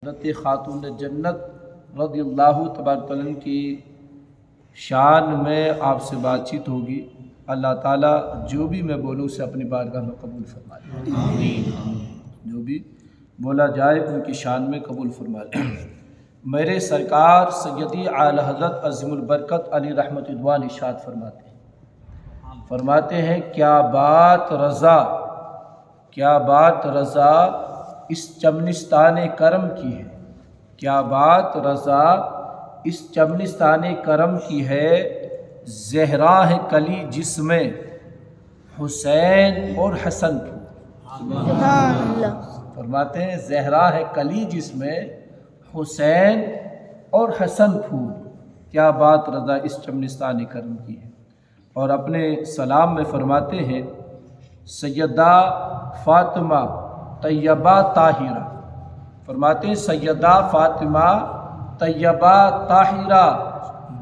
حضرت خاتون جنت رضی اللہ تبارک عنہ کی شان میں آپ سے بات چیت ہوگی۔ اللہ تعالیٰ جو بھی میں بولوں اسے اپنی بارگاہ میں قبول فرما لے، آمین۔ جو بھی بولا جائے ان کی شان میں قبول فرما لے۔ میرے سرکار سیدی اعلی حضرت عظیم البرکت علی رحمت ادوان ارشاد فرماتے ہیں کیا بات رضا اس چمنستان کرم کی ہے، کیا بات رضا اس چمنستان کرم کی ہے، زہرا ہے کلی جس میں حسین اور حسن پھول۔ فرماتے ہیں زہرا ہے کلی جس میں حسین اور حسن پھول، کیا بات رضا اس چمنستان کرم کی ہے۔ اور اپنے سلام میں فرماتے ہیں سیدہ فاطمہ طیبہ طاہرہ، فرماتے ہیں سیدہ فاطمہ طیبہ طاہرہ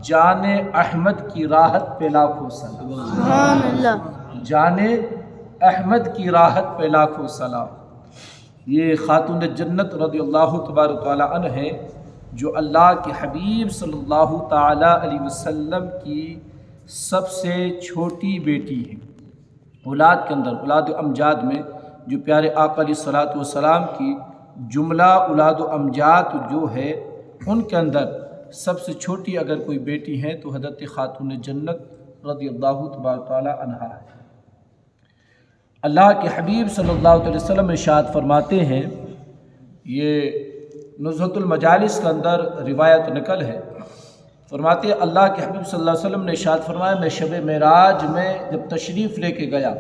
جان احمد کی راحت پہ لاکھوں سلام، سبحان اللہ، جان احمد کی راحت پہ لاکھوں سلام۔ یہ خاتون جنت رضی اللہ تبارک تعالی عنہ ہے جو اللہ کے حبیب صلی اللہ تعالی علیہ وسلم کی سب سے چھوٹی بیٹی ہے۔ اولاد کے اندر اولاد و امجاد میں جو پیارے آقا علیہ الصلوۃ والسلام کی جملہ اولاد و امجاد جو ہے ان کے اندر سب سے چھوٹی اگر کوئی بیٹی ہے تو حضرت خاتون جنت رضی اللہ تبارک تعالی عنہا ہے۔ اللہ کے حبیب صلی اللہ علیہ وسلم ارشاد فرماتے ہیں، یہ نزہۃ المجالس کے اندر روایت نقل ہے، فرماتے ہیں اللہ کے حبیب صلی اللہ علیہ وسلم نے ارشاد فرمایا میں شب معراج میں جب تشریف لے کے گیا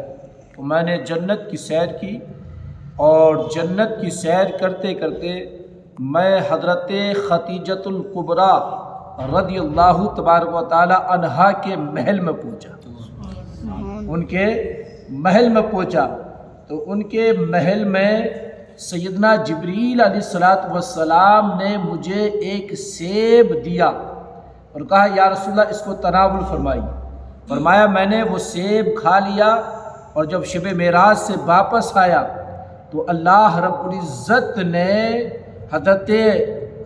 تو میں نے جنت کی سیر کی، اور جنت کی سیر کرتے کرتے میں حضرت خدیجۃ الکبریٰ رضی اللہ تبارک و تعالی عنہا کے محل میں پہنچا، ان کے محل میں پہنچا تو ان کے محل میں سیدنا جبریل علیہ الصلوۃ والسلام نے مجھے ایک سیب دیا اور کہا یا رسول اللہ اس کو تناول فرمائیے۔ فرمایا میں نے وہ سیب کھا لیا، اور جب شب معراج سے واپس آیا تو اللہ رب العزت نے حضرت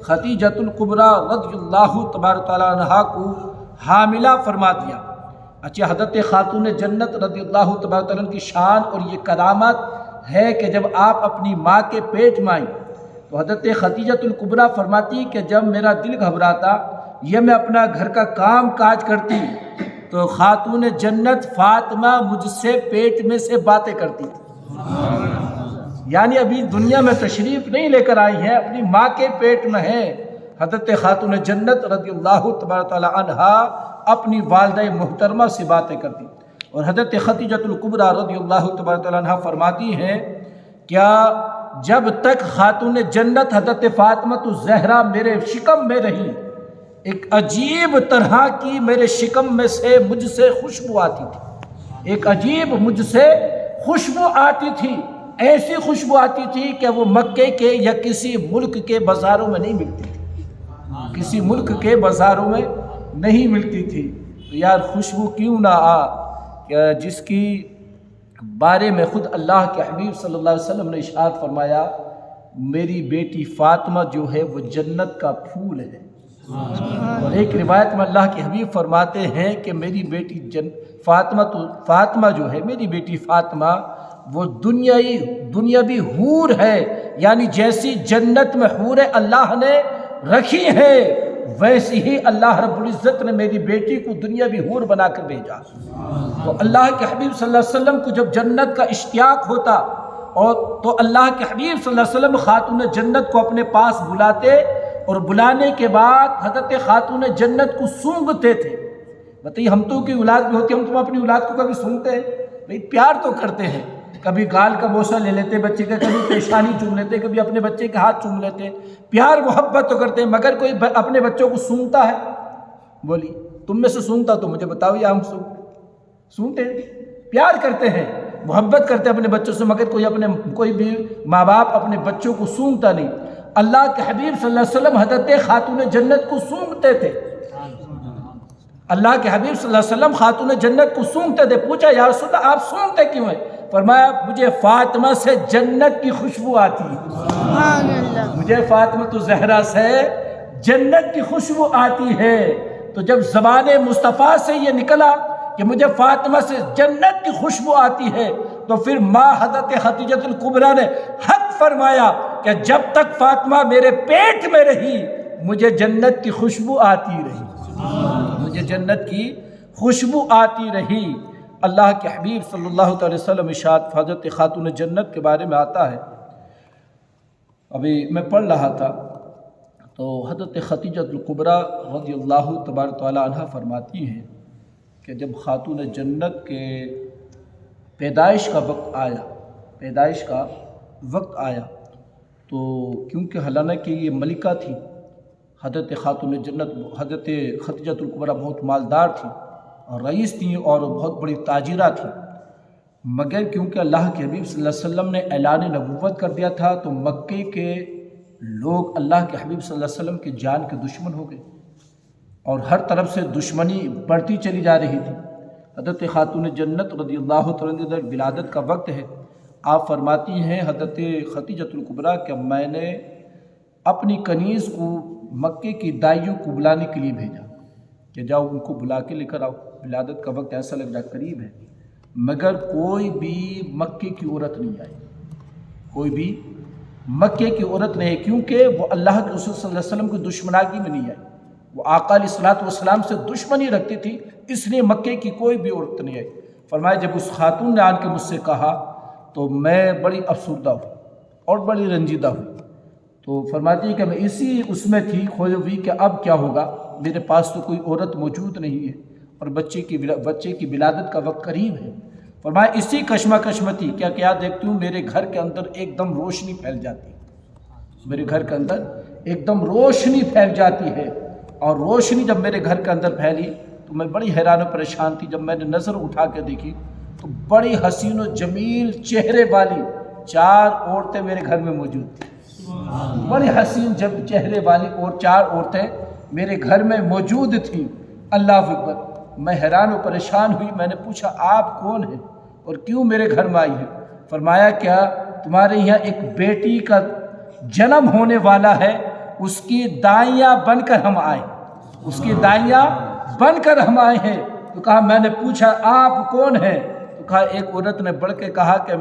خدیجۃ الکبریٰ رضی اللہ تبارک تعالی عنہا کو حاملہ فرما دیا۔ اچھا حضرت خاتون جنت رضی اللہ تبارک تعالیٰ عنہ کی شان اور یہ کرامت ہے کہ جب آپ اپنی ماں کے پیٹ میں آئیں تو حضرت خدیجۃ الکبریٰ فرماتی کہ جب میرا دل گھبراتا یہ میں اپنا گھر کا کام کاج کرتی تو خاتون جنت فاطمہ مجھ سے پیٹ میں سے باتیں کرتی تھی، یعنی ابھی دنیا میں تشریف نہیں لے کر آئی ہے، اپنی ماں کے پیٹ میں ہے۔ حضرت خاتون جنت رضی اللہ تبارک تعالی عنہا اپنی والدہ محترمہ سے باتیں کرتی، اور حضرت خدیجۃ الکبریٰ رضی اللہ تبارک تعالی عنہا فرماتی ہیں کیا جب تک خاتون جنت حضرت فاطمہ الزہرا میرے شکم میں رہی ایک عجیب طرح کی میرے شکم میں سے مجھ سے خوشبو آتی تھی، ایک عجیب مجھ سے خوشبو آتی تھی، ایسی خوشبو آتی تھی کہ وہ مکے کے یا کسی ملک کے بازاروں میں نہیں ملتی تھی، کسی ملک کے بازاروں میں نہیں ملتی تھی۔ تو یار خوشبو کیوں نہ کہ جس کی بارے میں خود اللہ کے حبیب صلی اللہ علیہ وسلم نے ارشاد فرمایا میری بیٹی فاطمہ جو ہے وہ جنت کا پھول ہے۔ اور ایک روایت میں اللہ کے حبیب فرماتے ہیں کہ میری بیٹی فاطمہ جو ہے میری بیٹی فاطمہ وہ دنیاوی حور ہے، یعنی جیسی جنت میں حور اللہ نے رکھی ہے ویسی ہی اللہ رب العزت نے میری بیٹی کو دنیاوی حور بنا کر بھیجا۔ تو اللہ کے حبیب صلی اللہ علیہ وسلم کو جب جنت کا اشتیاق ہوتا اور تو اللہ کے حبیب صلی اللہ علیہ وسلم خاتون جنت کو اپنے پاس بلاتے، اور بلانے کے بعد حضرت خاتون جنت کو سونگھتے تھے۔ بتائیے ہم تو کی اولاد بھی ہوتی ہے، ہم تم اپنی اولاد کو کبھی سونگھتے ہیں؟ بھئی پیار تو کرتے ہیں، کبھی گال کا بوسہ لے لیتے بچے کا، کبھی پیشانی چوم لیتے، کبھی اپنے بچے کے ہاتھ چوم لیتے، پیار محبت تو کرتے ہیں، مگر کوئی اپنے بچوں کو سونگھتا ہے؟ بولی تم میں سے سونگھتا تو مجھے بتاؤ، یا ہم سونگھتے ہیں؟ پیار کرتے ہیں، محبت کرتے ہیں اپنے بچوں سے، مگر کوئی بھی ماں باپ اپنے بچوں کو سونگھتا نہیں۔ اللہ کے حبیب صلی اللہ علیہ وسلم حضرت خاتون جنت کو سونگھتے تھے، اللہ کے حبیب صلی اللہ علیہ وسلم خاتون جنت کو سونگتے تھے. پوچھا یا رسول اللہ آپ سونگتے کیوں ہیں؟ فرمایا مجھے فاطمہ سے جنت کی خوشبو آتی ہے. سبحان اللہ. مجھے فاطمہ زہرا سے جنت کی خوشبو آتی ہے. تو جب زبان مصطفیٰ سے یہ نکلا کہ مجھے فاطمہ سے جنت کی خوشبو آتی ہے تو پھر ماں حضرت خدیجہ الکبریٰ نے حق فرمایا کہ جب تک فاطمہ میرے پیٹ میں رہی مجھے جنت کی خوشبو آتی رہی. مجھے جنت کی خوشبو آتی رہی. اللہ کے حبیب صلی اللہ علیہ وسلم ارشاد حضرت خاتون جنت کے بارے میں آتا ہے. ابھی میں پڑھ رہا تھا تو حضرت خدیجہ الکبریٰ رضی اللہ تبارک تعالی عنہ فرماتی ہیں کہ جب خاتون جنت کے پیدائش کا وقت آیا تو کیونکہ حالانکہ یہ ملکہ تھی حضرت خاتون جنت، حضرت خدیجہ الکبریٰ بہت مالدار تھی اور رئیس تھیں اور بہت بڑی تاجرہ تھی، مگر کیونکہ اللہ کے حبیب صلی اللہ علیہ وسلم نے اعلان نبوت کر دیا تھا تو مکے کے لوگ اللہ کے حبیب صلی اللہ علیہ وسلم کی جان کے دشمن ہو گئے اور ہر طرف سے دشمنی بڑھتی چلی جا رہی تھی. حضرت خاتون جنت رضی اللہ تعالیٰ عنہ ولادت کا وقت ہے. آپ فرماتی ہیں حضرت خدیجہ الکبریٰ کہ میں نے اپنی کنیز کو مکے کی دائیوں کو بلانے کے لیے بھیجا کہ جاؤ ان کو بلا کے لے کر آؤ، ولادت کا وقت ایسا لگ رہا قریب ہے. مگر کوئی بھی مکے کی عورت نہیں آئی، کوئی بھی مکے کی عورت نہیں، کیونکہ وہ اللہ کے رسول صلی اللہ علیہ وسلم کی دشمناگی میں نہیں آئی. وہ آقا علیہ الصلوۃ والسلام سے دشمنی رکھتی تھی، اس لیے مکے کی کوئی بھی عورت نہیں آئی. فرمایا جب اس خاتون نے آن کے مجھ سے کہا تو میں بڑی افسردہ ہوں اور بڑی رنجیدہ ہوں. تو فرماتی ہے کہ میں اسی اس میں تھی کھوئی ہوئی کہ اب کیا ہوگا، میرے پاس تو کوئی عورت موجود نہیں ہے اور بچے کی ولادت کا وقت قریب ہے. فرمایا اسی کشمکش میں تھی کیا دیکھتی ہوں میرے گھر کے اندر ایک دم روشنی پھیل جاتی ہے، میرے گھر کے اندر ایک دم روشنی پھیل جاتی ہے. اور روشنی جب میرے گھر کے اندر پھیلی تو میں بڑی حیران و پریشان تھی. جب میں نے نظر اٹھا کے دیکھی تو بڑی حسین و جمیل چہرے والی 4 عورتیں میرے گھر میں موجود تھیں. بڑی حسین چہرے والی اور 4 عورتیں میرے گھر میں موجود تھیں. اللہ اکبر. میں حیران و پریشان ہوئی. میں نے پوچھا آپ کون ہیں اور کیوں میرے گھر میں آئی ہیں؟ فرمایا کیا تمہارے یہاں ایک بیٹی کا جنم ہونے والا ہے، اس کی دائیاں بن کر ہم آئے، اس کی دائیاں بن کر ہم آئے ہیں. تو کہا میں نے پوچھا آپ کون ہیں؟ تو کہا ایک عورت نے بڑھ کے کہا کہ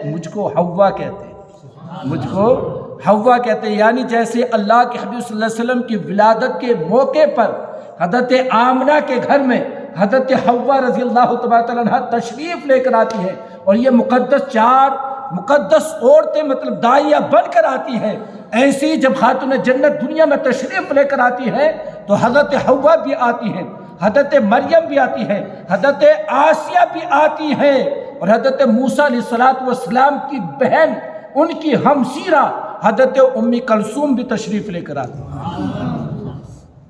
مجھ کو حوا کہتے ہیں، مجھ کو حوا کہتے ہیں. یعنی جیسے اللہ کے حبیب صلی اللہ علیہ وسلم کی ولادت کے موقع پر حضرت آمنہ کے گھر میں حضرت حوا رضی اللہ تعالیٰ عنہ تشریف لے کر آتی ہے اور یہ مقدس عورتیں مطلب داعیہ بن کر آتی ہیں، ایسی جب خاتون جنت دنیا میں تشریف لے کر آتی ہے تو حضرت حوا بھی آتی ہیں، حضرت مریم بھی آتی ہے، حضرت آسیہ بھی آتی ہے اور حضرت موسیٰ علیہ السلام کی بہن ان کی ہمشیرہ حضرت ام کلثوم بھی تشریف لے کر آتی ہیں،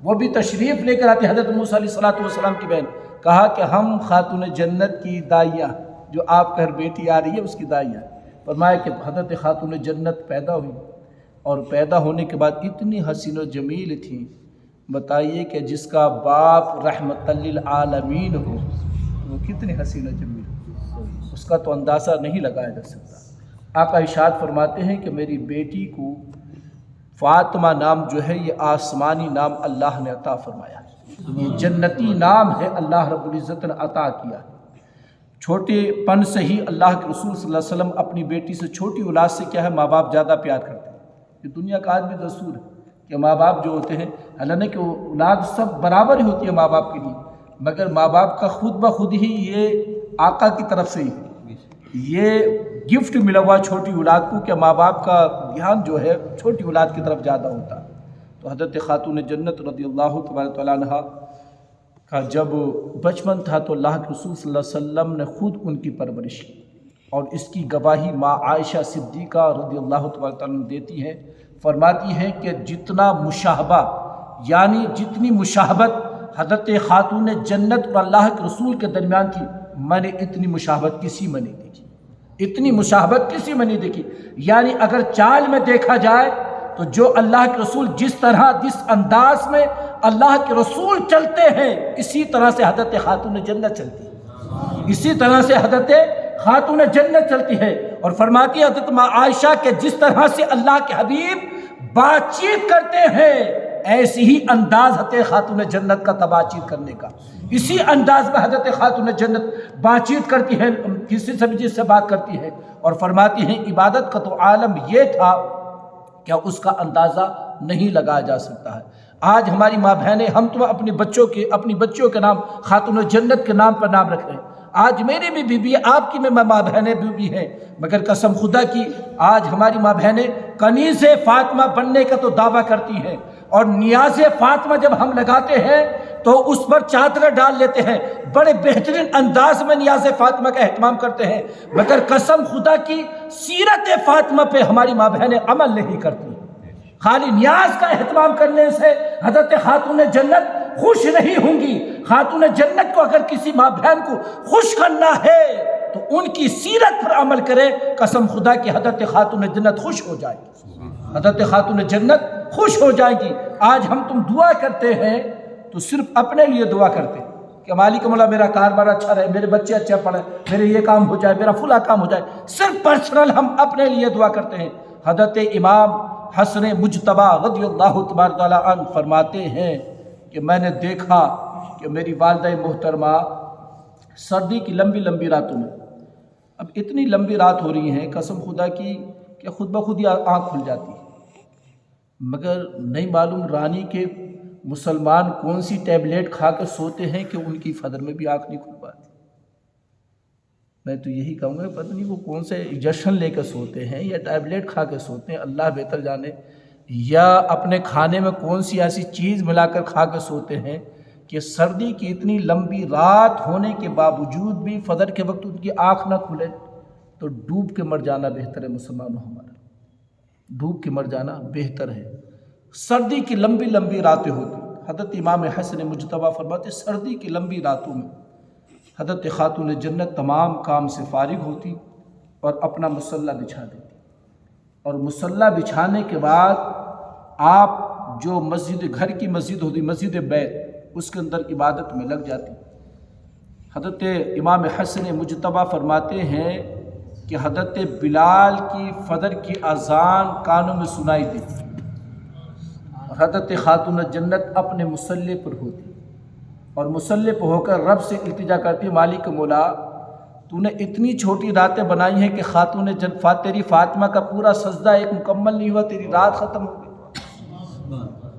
وہ بھی تشریف لے کر آتی حضرت موسیٰ علیہ السلام کی بہن. کہا کہ ہم خاتون جنت کی داعیہ جو آپ کا بیٹی آ رہی ہے اس کی داعیہ. فرمایا کہ حضرت خاتون جنت پیدا ہوئی اور پیدا ہونے کے بعد اتنی حسین و جمیل تھی، بتائیے کہ جس کا باپ رحمت للعالمین ہو وہ کتنی حسین و جمیل ہو، اس کا تو اندازہ نہیں لگایا جا سکتا. آقا ارشاد فرماتے ہیں کہ میری بیٹی کو فاطمہ نام جو ہے یہ آسمانی نام اللہ نے عطا فرمایا، یہ جنتی نام ہے، اللہ رب العزت نے عطا کیا. چھوٹے پن سے ہی اللہ کے رسول صلی اللہ علیہ وسلم اپنی بیٹی سے چھوٹی اولاد سے کیا ہے ماں باپ زیادہ پیار کرتے ہیں. یہ دنیا کا آج بھی دستور ہے کہ ماں باپ جو ہوتے ہیں حالانکہ اولاد سب برابر ہی ہوتی ہے ماں باپ کے لیے، مگر ماں باپ کا خود بخود ہی یہ آقا کی طرف سے ہی یہ گفٹ ملا ہوا چھوٹی اولاد کو کہ ماں باپ کا دھیان جو ہے چھوٹی اولاد کی طرف زیادہ ہوتا. تو حضرت خاتون جنت رضی اللہ تعالیٰ عنہ کا جب بچپن تھا تو اللہ کے رسول صلی اللہ علیہ وسلم نے خود ان کی پرورش کی اور اس کی گواہی ماں عائشہ صدیقہ رضی اللہ تعالیٰ عنہ دیتی ہیں. فرماتی ہیں کہ جتنا مشاہبہ یعنی جتنی مشاہبت حضرت خاتون جنت اور اللہ کے رسول کے درمیان تھی میں نے اتنی مشاہبت کسی میں نہیں دیکھی، اتنی مشاہبت کسی میں نہیں دیکھی. یعنی اگر چال میں دیکھا جائے تو جو اللہ کے رسول جس طرح جس انداز میں اللہ کے رسول چلتے ہیں اسی طرح سے حضرت خاتون جنت چلتی ہے، اسی طرح سے حضرت خاتون جنت چلتی ہے۔ اور فرماتی ہے حضرت عائشہ کہ جس طرح سے اللہ کے حبیب بات چیت کرتے ہیں ایسی ہی انداز حضرت خاتون جنت کا تھا بات چیت کرنے کا، اسی انداز میں حضرت خاتون جنت بات چیت کرتی ہے، کسی سے بھی جس سے بات کرتی ہے۔ اور فرماتی ہیں عبادت کا تو عالم یہ تھا کہ اس کا اندازہ نہیں لگایا جا سکتا ہے۔ آج ہماری ماں بہنیں، ہم تو اپنی بچوں کے نام خاتون جنت کے نام پر نام رکھ رہے ہیں۔ آج میری بھی بیوی ہے، آپ کی میں ماں بہنیں بھی ہیں، مگر قسم خدا کی آج ہماری ماں بہنیں کنیز فاطمہ بننے کا تو دعویٰ کرتی ہیں، اور نیاز فاطمہ جب ہم لگاتے ہیں تو اس پر چادر ڈال لیتے ہیں، بڑے بہترین انداز میں نیاز فاطمہ کا اہتمام کرتے ہیں، مگر قسم خدا کی سیرت فاطمہ پہ ہماری ماں بہنیں عمل نہیں کرتی۔ خالی نیاز کا اہتمام کرنے سے حضرت خاتون جنت خوش نہیں ہوں گی۔ خاتون جنت کو اگر کسی ماں بہن کو خوش کرنا ہے تو ان کی سیرت پر عمل کرے، قسم خدا کی حضرت خاتون جنت خوش ہو جائے گی، حضرت خاتون جنت خوش ہو جائے گی۔ آج ہم تم دعا کرتے ہیں تو صرف اپنے لیے دعا کرتے ہیں کہ مالک مولا میرا کاروبار اچھا رہے، میرے بچے اچھے پڑھیں، میرے یہ کام ہو جائے، میرا فلاں کام ہو جائے، صرف پرسنل ہم اپنے لیے دعا کرتے ہیں۔ حضرت امام حسن مجتبیٰ رضی اللہ تبارک تعالیٰ عنہ فرماتے ہیں کہ میں نے دیکھا کہ میری والدہ محترمہ سردی کی لمبی لمبی راتوں میں، اب اتنی لمبی رات ہو رہی ہیں قسم خدا کی کہ خود بخود ہی آنکھ کھل جاتی ہے، مگر نہیں معلوم رانی کے مسلمان کون سی ٹیبلیٹ کھا کے سوتے ہیں کہ ان کی فجر میں بھی آنکھ نہیں کھل پاتی۔ میں تو یہی کہوں گا پتہ نہیں وہ کون سے انجیکشن لے کے سوتے ہیں یا ٹیبلیٹ کھا کے سوتے ہیں، اللہ بہتر جانے، یا اپنے کھانے میں کون سی ایسی چیز ملا کر کھا کے سوتے ہیں کہ سردی کی اتنی لمبی رات ہونے کے باوجود بھی فجر کے وقت ان کی آنکھ نہ کھلے، تو ڈوب کے مر جانا بہتر ہے مسلمانوں، ہمارا ڈوب کے مر جانا بہتر ہے۔ سردی کی لمبی لمبی راتیں ہوتی، حضرت امام حسن مجتبیٰ فرماتے سردی کی لمبی راتوں میں حضرت خاتون جنت تمام کام سے فارغ ہوتی اور اپنا مصلی بچھا دیتی، اور مصلی بچھانے کے بعد آپ جو مسجد گھر کی مسجد ہوتی مسجد بیت اس کے اندر عبادت میں لگ جاتی۔ حضرت امام حسن مجتبیٰ فرماتے ہیں کہ حضرت بلال کی فجر کی اذان کانوں میں سنائی دیتی اور حضرت خاتون جنت اپنے مصلی پر ہوتی اور مصلی پہ ہو کر رب سے التجا کرتی، مالک مولا تو نے اتنی چھوٹی راتیں بنائی ہیں کہ خاتون تیری فاطمہ کا پورا سجدہ ایک مکمل نہیں ہوا، تیری رات ختم ہو گئی،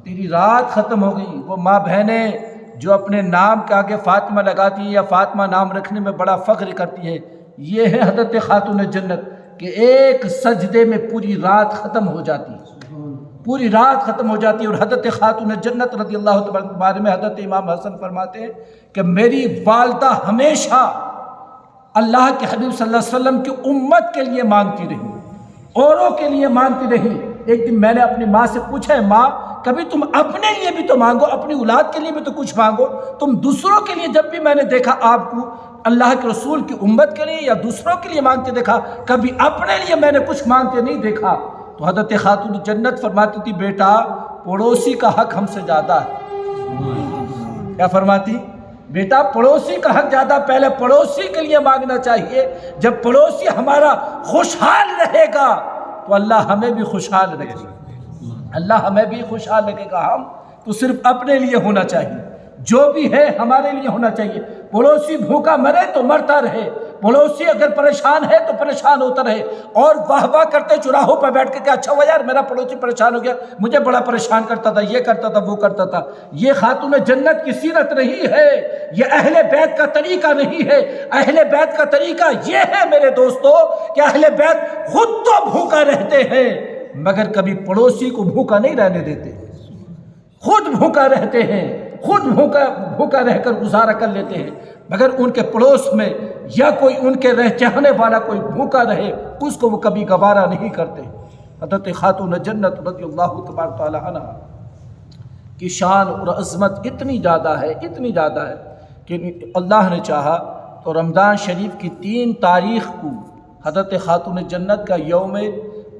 تیری رات ختم ہو گئی۔ وہ ماں بہنیں جو اپنے نام کے آگے فاطمہ لگاتی ہیں یا فاطمہ نام رکھنے میں بڑا فخر کرتی ہیں، یہ ہے حضرت خاتون جنت کہ ایک سجدے میں پوری رات ختم ہو جاتی ہے، پوری رات ختم ہو جاتی ہے۔ اور حضرت خاتون جنت رضی اللہ تعالیٰ کے بارے میں حضرت امام حسن فرماتے ہیں کہ میری والدہ ہمیشہ اللہ کے حبیب صلی اللہ علیہ وسلم کی امت کے لیے مانگتی رہی، اوروں کے لیے مانگتی رہی۔ ایک دن میں نے اپنی ماں سے پوچھا ہے ماں کبھی تم اپنے لیے بھی تو مانگو، اپنی اولاد کے لیے بھی تو کچھ مانگو، تم دوسروں کے لیے جب بھی میں نے دیکھا آپ کو اللہ کے رسول کی امت کے لیے یا دوسروں کے لیے مانگتے دیکھا، کبھی اپنے لیے میں نے کچھ مانگتے نہیں دیکھا۔ تو حضرت خاتون جنت فرماتی تھی بیٹا پڑوسی کا حق ہم سے زیادہ ہے۔ کیا فرماتی؟ بیٹا پڑوسی کا حق زیادہ، پہلے پڑوسی کے لیے مانگنا چاہیے، جب پڑوسی ہمارا خوشحال رہے گا تو اللہ ہمیں بھی خوشحال رکھے گا، اللہ ہمیں بھی خوشحال رکھے گا۔ ہم تو صرف اپنے لیے ہونا چاہیے، جو بھی ہے ہمارے لیے ہونا چاہیے۔ پڑوسی بھوکا مرے تو مرتا رہے، پڑوسی اگر پریشان ہے تو پریشان ہوتا رہے، اور واہ واہ کرتے چراہوں پہ بیٹھ کے کہ اچھا ہوا یار میرا پڑوسی پریشان ہو گیا، مجھے بڑا پریشان کرتا تھا، یہ کرتا تھا وہ کرتا تھا۔ یہ خاتون جنت کی سیرت نہیں ہے، یہ اہل بیت کا طریقہ نہیں ہے۔ اہل بیت کا طریقہ یہ ہے میرے دوستو کہ اہل بیت خود تو بھوکا رہتے ہیں مگر کبھی پڑوسی کو بھوکا نہیں رہنے دیتے، خود بھوکا رہتے ہیں، خود بھوکا رہ کر گزارا کر لیتے ہیں، مگر ان کے پڑوس میں یا کوئی ان کے رہ چاہنے والا کوئی بھوکا رہے اس کو وہ کبھی گوارا نہیں کرتے۔ حضرت خاتون جنت رضی اللہ تبارک تعالی عنہ کی شان اور عظمت اتنی زیادہ ہے، اتنی زیادہ ہے کہ اللہ نے چاہا تو رمضان شریف کی 3 تاریخ کو حضرت خاتون جنت کا یوم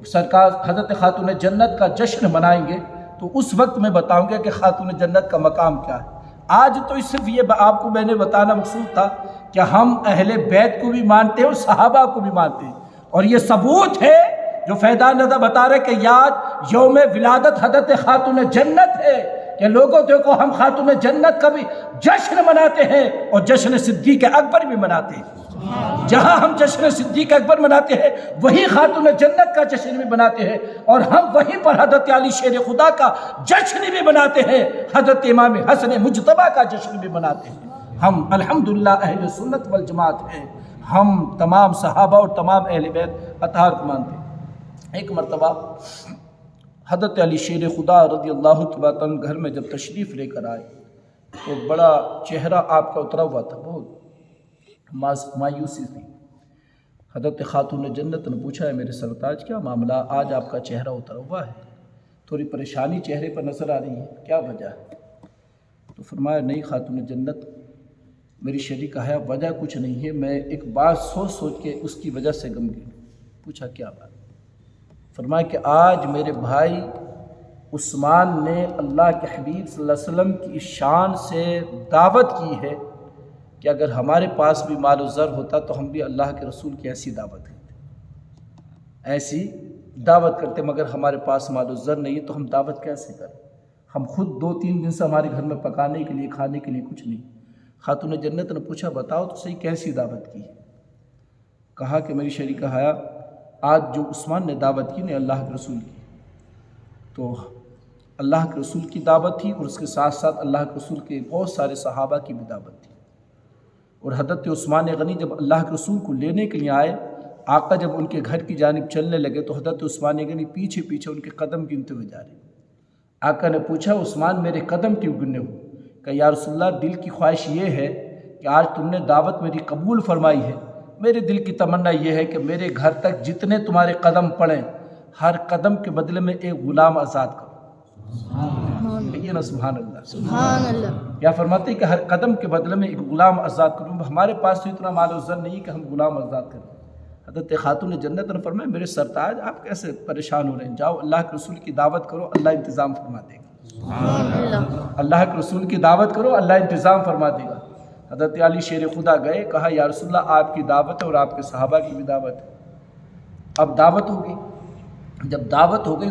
سرکار حضرت خاتون جنت کا جشن منائیں گے، تو اس وقت میں بتاؤں گا کہ خاتون جنت کا مقام کیا ہے۔ آج تو صرف یہ آپ کو میں نے بتانا مقصود تھا کہ ہم اہل بیت کو بھی مانتے ہیں اور صحابہ کو بھی مانتے ہیں، اور یہ ثبوت ہے جو فیضان رضا بتا رہے کہ یاد یوم ولادت حضرت خاتون جنت ہے، کہ لوگوں دیکھو ہم خاتون جنت کا بھی جشن مناتے ہیں اور جشن صدیق اکبر بھی مناتے ہیں۔ جہاں ہم جشن صدیق اکبر مناتے ہیں وہی خاتون جنت کا جشن بھی مناتے ہیں، اور ہم وہیں پر حضرت علی شیر خدا کا جشن بھی مناتے ہیں، حضرت امام حسن مجتبیٰ کا جشن بھی مناتے ہیں۔ ہم الحمدللہ اہل سنت والجماعت ہیں، ہم تمام صحابہ اور تمام اہل بیت اطہار کو مانتے ہیں۔ ایک مرتبہ حضرت علی شیر خدا رضی اللہ تعالیٰ عنہ گھر میں جب تشریف لے کر آئے تو بڑا چہرہ آپ کا اترا ہوا تھا، بہت مایوسی تھی۔ حضرت خاتون جنت نے پوچھا ہے میرے سرتاج کیا معاملہ، آج آپ کا چہرہ اترا ہوا ہے، تھوڑی پریشانی چہرے پر نظر آ رہی ہے، کیا وجہ ہے؟ تو فرمایا نہیں خاتون جنت، میری شریک ہے وجہ کچھ نہیں ہے، میں ایک بات سوچ سوچ کے اس کی وجہ سے غمگین۔ پوچھا کیا بات؟ فرمایا کہ آج میرے بھائی عثمان نے اللہ کے حبیب صلی اللہ علیہ وسلم کی شان سے دعوت کی ہے کہ اگر ہمارے پاس بھی مال و زر ہوتا تو ہم بھی اللہ کے رسول کی ایسی دعوت کرتے، ایسی دعوت کرتے، مگر ہمارے پاس مال و زر نہیں ہے تو ہم دعوت کیسے کریں؟ ہم خود 2-3 دن سے ہمارے گھر میں پکانے کے لیے کھانے کے لیے کچھ نہیں۔ خاتون جنت نے پوچھا بتاؤ تو صحیح کیسی دعوت کی؟ کہا کہ میری شریکہ حیا آج جو عثمان نے دعوت کی نا اللہ کے رسول کی، تو اللہ کے رسول کی دعوت تھی اور اس کے ساتھ ساتھ اللہ کے رسول کے بہت سارے صحابہ کی بھی دعوت تھی۔ اور حضرت عثمان غنی جب اللہ کے رسول کو لینے کے لیے آئے، آقا جب ان کے گھر کی جانب چلنے لگے تو حضرت عثمان غنی پیچھے پیچھے ان کے قدم گنتے ہوئے جا رہے۔ آقا نے پوچھا عثمان میرے قدم کیوں گنے ہو؟ کہ یا رسول اللہ دل کی خواہش یہ ہے کہ آج تم نے دعوت میری قبول فرمائی ہے، میرے دل کی تمنا یہ ہے کہ میرے گھر تک جتنے تمہارے قدم پڑیں ہر قدم کے بدلے میں ایک غلام آزاد کرو۔ کہیے نا سبحان اللہ۔ سبحان اللہ۔ کیا فرماتے ہیں کہ ہر قدم کے بدلے میں ایک غلام آزاد کروں، ہمارے پاس تو اتنا مال و زر نہیں کہ ہم غلام آزاد کریں۔ حضرت خاتون جنت نے فرمایا میرے سرتاج آپ کیسے پریشان ہو رہے ہیں، جاؤ اللہ کے رسول کی دعوت کرو، اللہ انتظام فرما دے گا۔ سبحان اللہ۔ اللہ کے رسول کی دعوت کرو، اللہ انتظام فرما دے گا۔ حضرت علی شیر خدا گئے، کہا یا رسول اللہ آپ کی دعوت ہے اور آپ کے صحابہ کی بھی دعوت ہے۔ اب دعوت ہوگی، جب دعوت ہو گئی